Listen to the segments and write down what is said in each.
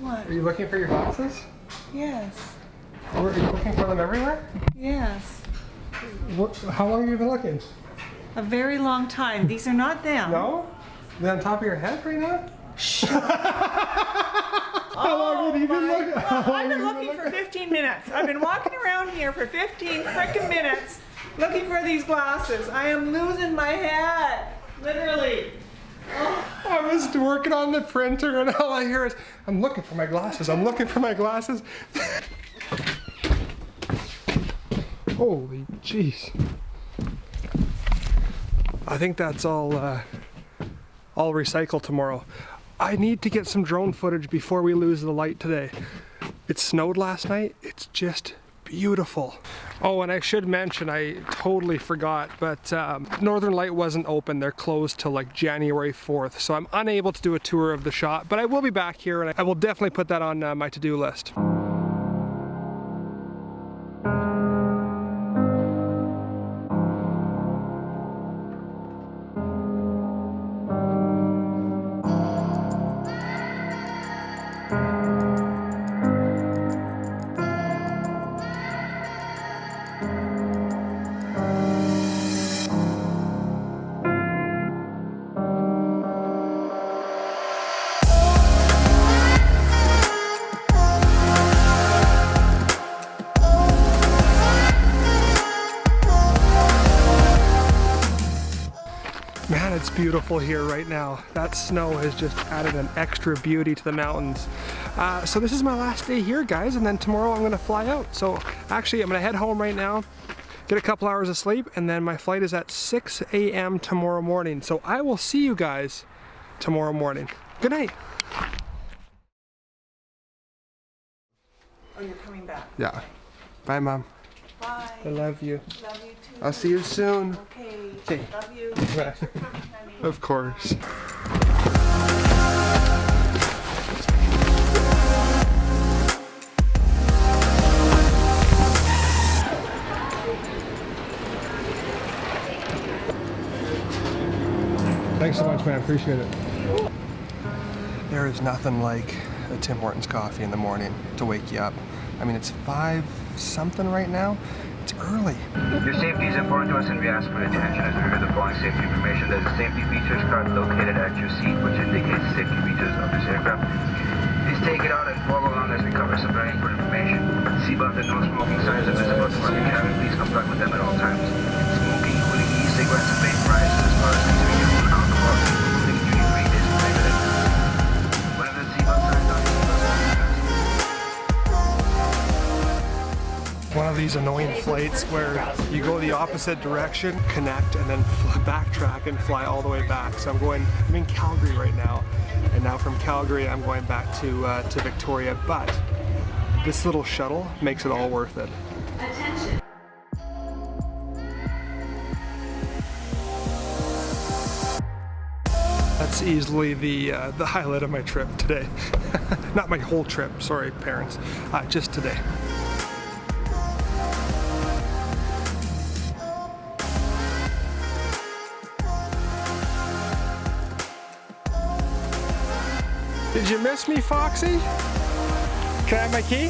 What? Are you looking for your glasses? Yes. Or are you looking for them everywhere? Yes. How long have you been looking? A very long time. These are not them. No? They're on top of your head right now? Shh. How long have you been looking? I've been looking for 15 minutes. I've been walking around here for 15 frickin' minutes looking for these glasses. I am losing my head. Literally. Oh. I was working on the printer and all I hear is, I'm looking for my glasses. I'm looking for my glasses. Holy jeez. I think that's all recycled tomorrow. I need to get some drone footage before we lose the light today. It snowed last night. It's just beautiful. Oh, and I should mention, I totally forgot, but Northern Light wasn't open. They're closed till like January 4th. So I'm unable to do a tour of the shop, but I will be back here and I will definitely put that on my to-do list. Man, it's beautiful here right now. That snow has just added an extra beauty to the mountains. So this is my last day here, guys, and then tomorrow I'm gonna fly out. So actually, I'm gonna head home right now, get a couple hours of sleep, and then my flight is at 6 a.m. tomorrow morning. So I will see you guys tomorrow morning. Good night. Oh, you're coming back. Yeah. Bye, Mom. Bye. I love you. Love you too. I'll see you soon. Okay. Okay. Love you. Thanks for coming, honey. Of course. Thanks so much, man. Appreciate it. There is nothing like a Tim Hortons coffee in the morning to wake you up. I mean, it's 5 something right now. It's early. Your safety is important to us and we ask for your attention as we hear the following safety information. There's a safety features card located at your seat which indicates the safety features of this aircraft. Please take it out and follow along as we cover some very important information. Seatbelt and no smoking signs are visible throughout the cabin. Please comply with them at all times. Smoking, including e-cigarettes and vaporizers, as well as consuming your own alcohol, including duty-free, is prohibited. Whenever the seatbelt signs are One of these annoying flights where you go the opposite direction, connect, and then backtrack and fly all the way back. So I'm in Calgary right now, and now from Calgary I'm going back to Victoria, but this little shuttle makes it all worth it. Attention. That's easily the highlight of my trip today. Not my whole trip, sorry parents, just today. Did you miss me, Foxy? Can I have my key?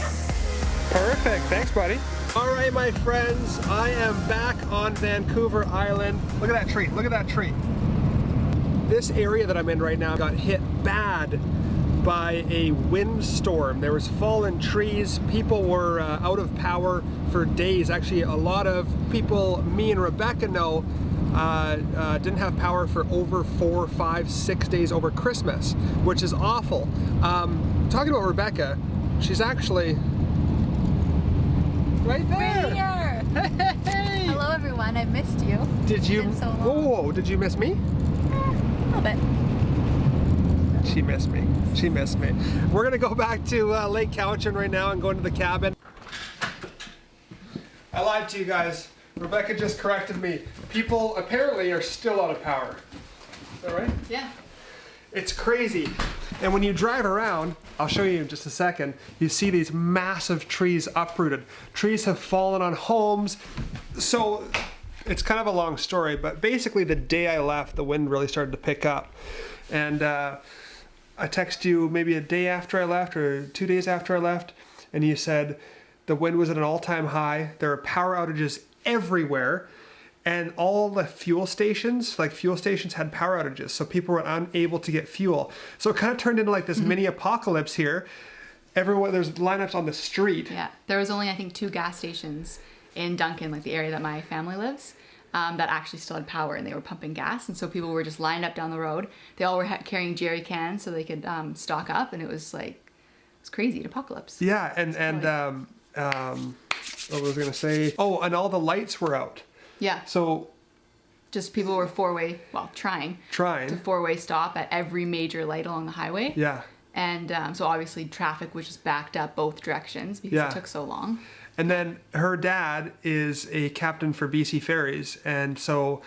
Perfect, thanks buddy. All right, my friends, I am back on Vancouver Island. Look at that tree, look at that tree. This area that I'm in right now got hit bad by a windstorm. There was fallen trees, people were out of power for days. Actually, a lot of people, me and Rebecca know, didn't have power for over 4, 5, 6 days over Christmas, which is awful. Talking about Rebecca, she's actually right there. Right here. Hey. Hello everyone, I missed you. Did you? It's been so long. Whoa, did you miss me? A little bit. She missed me. She missed me. We're gonna go back to Lake Cowichan right now and go into the cabin. I lied to you guys. Rebecca just corrected me. People apparently are still out of power. Is that right? Yeah. It's crazy. And when you drive around, I'll show you in just a second, you see these massive trees uprooted. Trees have fallen on homes. So it's kind of a long story, but basically the day I left, the wind really started to pick up. And I texted you maybe a day after I left or 2 days after I left, and you said the wind was at an all-time high. There were power outages everywhere, and all the fuel stations had power outages, so people were unable to get fuel. So it kind of turned into like this mini apocalypse here. Everyone, there's lineups on the street. Yeah, there was only I think 2 gas stations in Duncan, like the area that my family lives, that actually still had power, and they were pumping gas, and so people were just lined up down the road. They all were carrying jerry cans so they could stock up, and it was crazy, an apocalypse. Yeah, and what was I gonna say? Oh, and all the lights were out. Yeah. So just people were trying to four-way stop at every major light along the highway. Yeah. And so obviously traffic was just backed up both directions because it took so long. And then her dad is a captain for BC Ferries, and so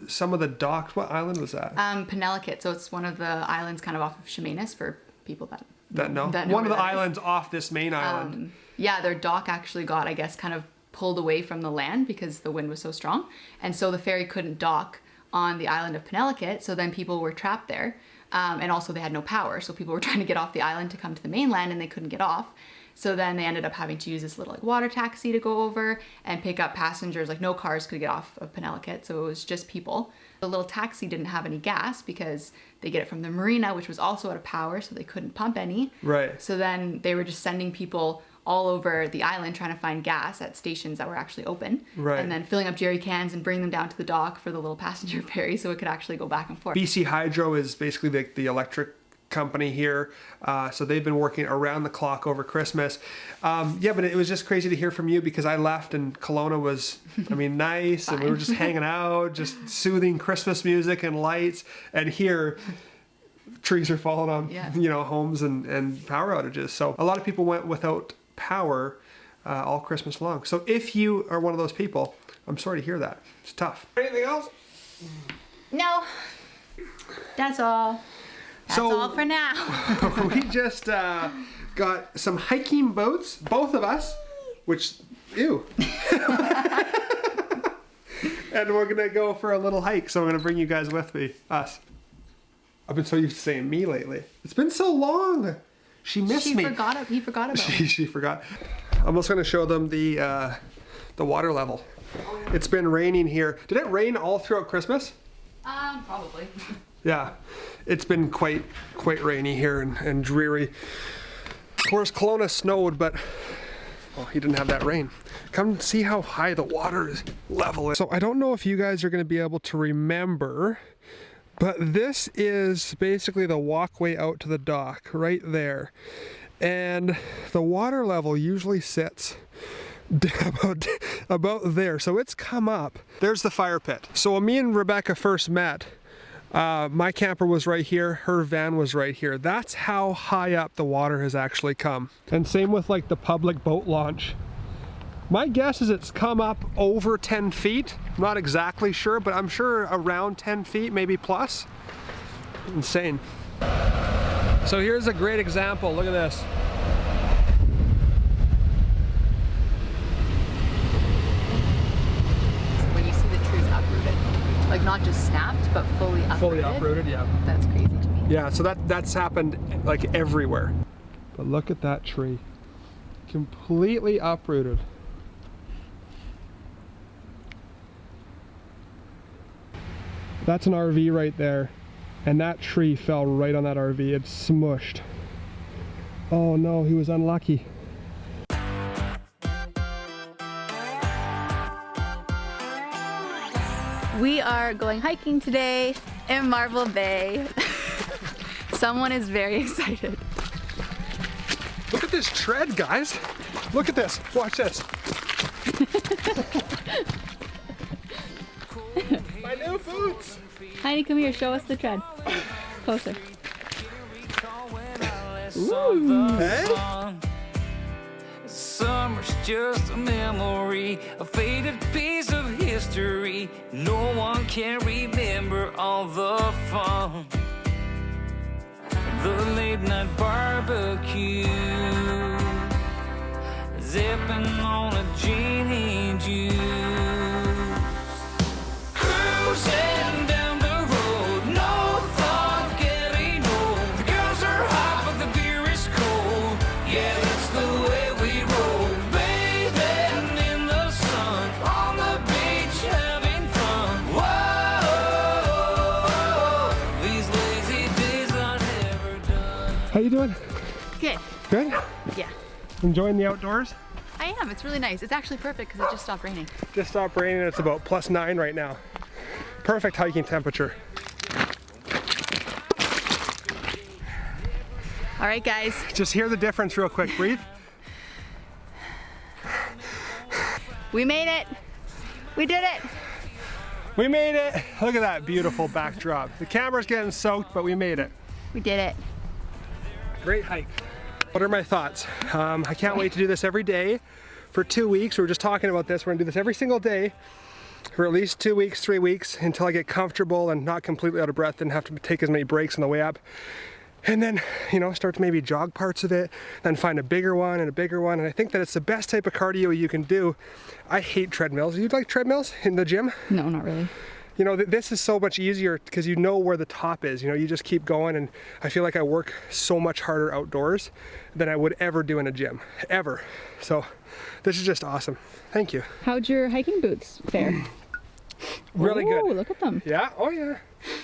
some of the docks. What island was that? Penelakut. So it's one of the islands kind of off of Chemainus for people that know one of the islands off this main island. Yeah, their dock actually got, I guess, kind of pulled away from the land because the wind was so strong, and so the ferry couldn't dock on the island of Penelakut. So then people were trapped there, and also they had no power, so people were trying to get off the island to come to the mainland, and they couldn't get off. So then they ended up having to use this little water taxi to go over and pick up passengers. No cars could get off of Penelakut, so it was just people. The little taxi didn't have any gas because they get it from the marina, which was also out of power, so they couldn't pump any. Right. So then they were just sending people all over the island trying to find gas at stations that were actually open. Right. And then filling up jerry cans and bringing them down to the dock for the little passenger ferry so it could actually go back and forth. BC Hydro is basically the electric company here, so they've been working around the clock over Christmas. Yeah, but it was just crazy to hear from you because I left and Kelowna was, nice, and we were just hanging out, just soothing Christmas music and lights, and here trees are falling on homes and power outages. So a lot of people went without power all Christmas long. So if you are one of those people, I'm sorry to hear that. It's tough. Anything else? No, that's all. That's all for now. We just got some hiking boots, both of us, which, ew. And we're going to go for a little hike, so I'm going to bring you guys with me, us. I've been so used to saying me lately. It's been so long. She missed me. He forgot about me. She forgot. I'm also going to show them the water level. It's been raining here. Did it rain all throughout Christmas? Probably. Yeah, it's been quite rainy here and dreary. Of course, Kelowna snowed, but he didn't have that rain. Come see how high the water level is. So I don't know if you guys are going to be able to remember, but this is basically the walkway out to the dock right there. And the water level usually sits about there. So it's come up. There's the fire pit. So when me and Rebecca first met, my camper was right here, her van was right here. That's how high up the water has actually come. And same with the public boat launch. My guess is it's come up over 10 feet. I'm not exactly sure, but I'm sure around 10 feet, maybe plus. Insane. So here's a great example, look at this. When you see the trees uprooted. Not just snapped, but fully uprooted. Fully uprooted, yeah. That's crazy to me. Yeah, so that's happened everywhere. But look at that tree. Completely uprooted. That's an RV right there. And that tree fell right on that RV. It smushed. Oh no, he was unlucky. We are going hiking today in Marble Bay. Someone is very excited. Look at this tread, guys. Look at this. Watch this. My new boots. Heidi, come here. Show us the tread. Closer. Ooh. Hey? Summer's just a memory, a faded piece of history. No one can remember all the fun. The late night barbecue, zipping on a gin and juice, cruising down the road, no thought getting old. The girls How you doing? Good. Good? Yeah. Enjoying the outdoors? I am. It's really nice. It's actually perfect because it just stopped raining. Just stopped raining. It's about +9 right now. Perfect hiking temperature. All right, guys. Just hear the difference real quick. Breathe. We made it. We did it. We made it. Look at that beautiful backdrop. The camera's getting soaked, but we made it. We did it. Great hike. What are my thoughts? I can't wait to do this every day for 2 weeks. We were just talking about this. We're gonna do this every single day for at least 2 weeks, 3 weeks, until I get comfortable and not completely out of breath and have to take as many breaks on the way up. And then, you know, start to maybe jog parts of it, then find a bigger one and a bigger one. And I think that it's the best type of cardio you can do. I hate treadmills. You like treadmills in the gym? No, not really. You know, this is so much easier because you know where the top is. You know, you just keep going, and I feel like I work so much harder outdoors than I would ever do in a gym, ever. So this is just awesome. Thank you. How'd your hiking boots fare? Really Oh, good. look at them. Yeah, oh yeah.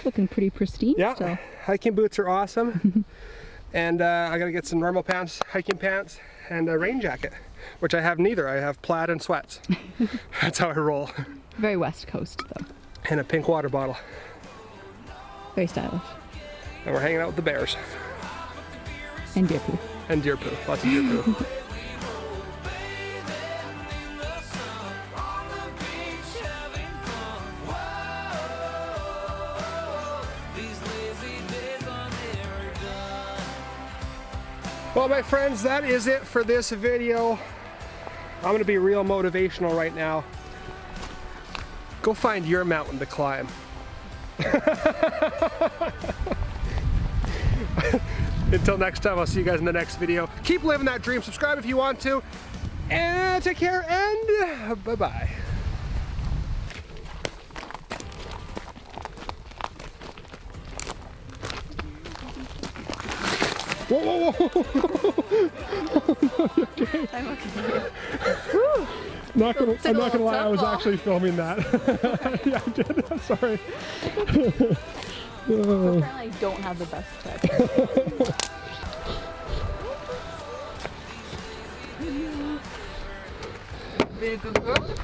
Looking pretty pristine Yeah, still. hiking boots are awesome. And I gotta get some normal pants, hiking pants, and a rain jacket, which I have neither. I have plaid and sweats. That's how I roll. Very West Coast though. And a pink water bottle. Very stylish. And we're hanging out with the bears. And deer poo. And deer poo, lots of deer poo. Well, my friends, that is it for this video. I'm gonna be real motivational right now. Go find your mountain to climb. Until next time, I'll see you guys in the next video. Keep living that dream. Subscribe if you want to. And take care, and bye-bye. Whoa, whoa, whoa. I'm okay. I'm not gonna lie, I was Tough actually filming that. Yeah, I did. I'm sorry. Apparently I don't have the best tech. Been a good girl.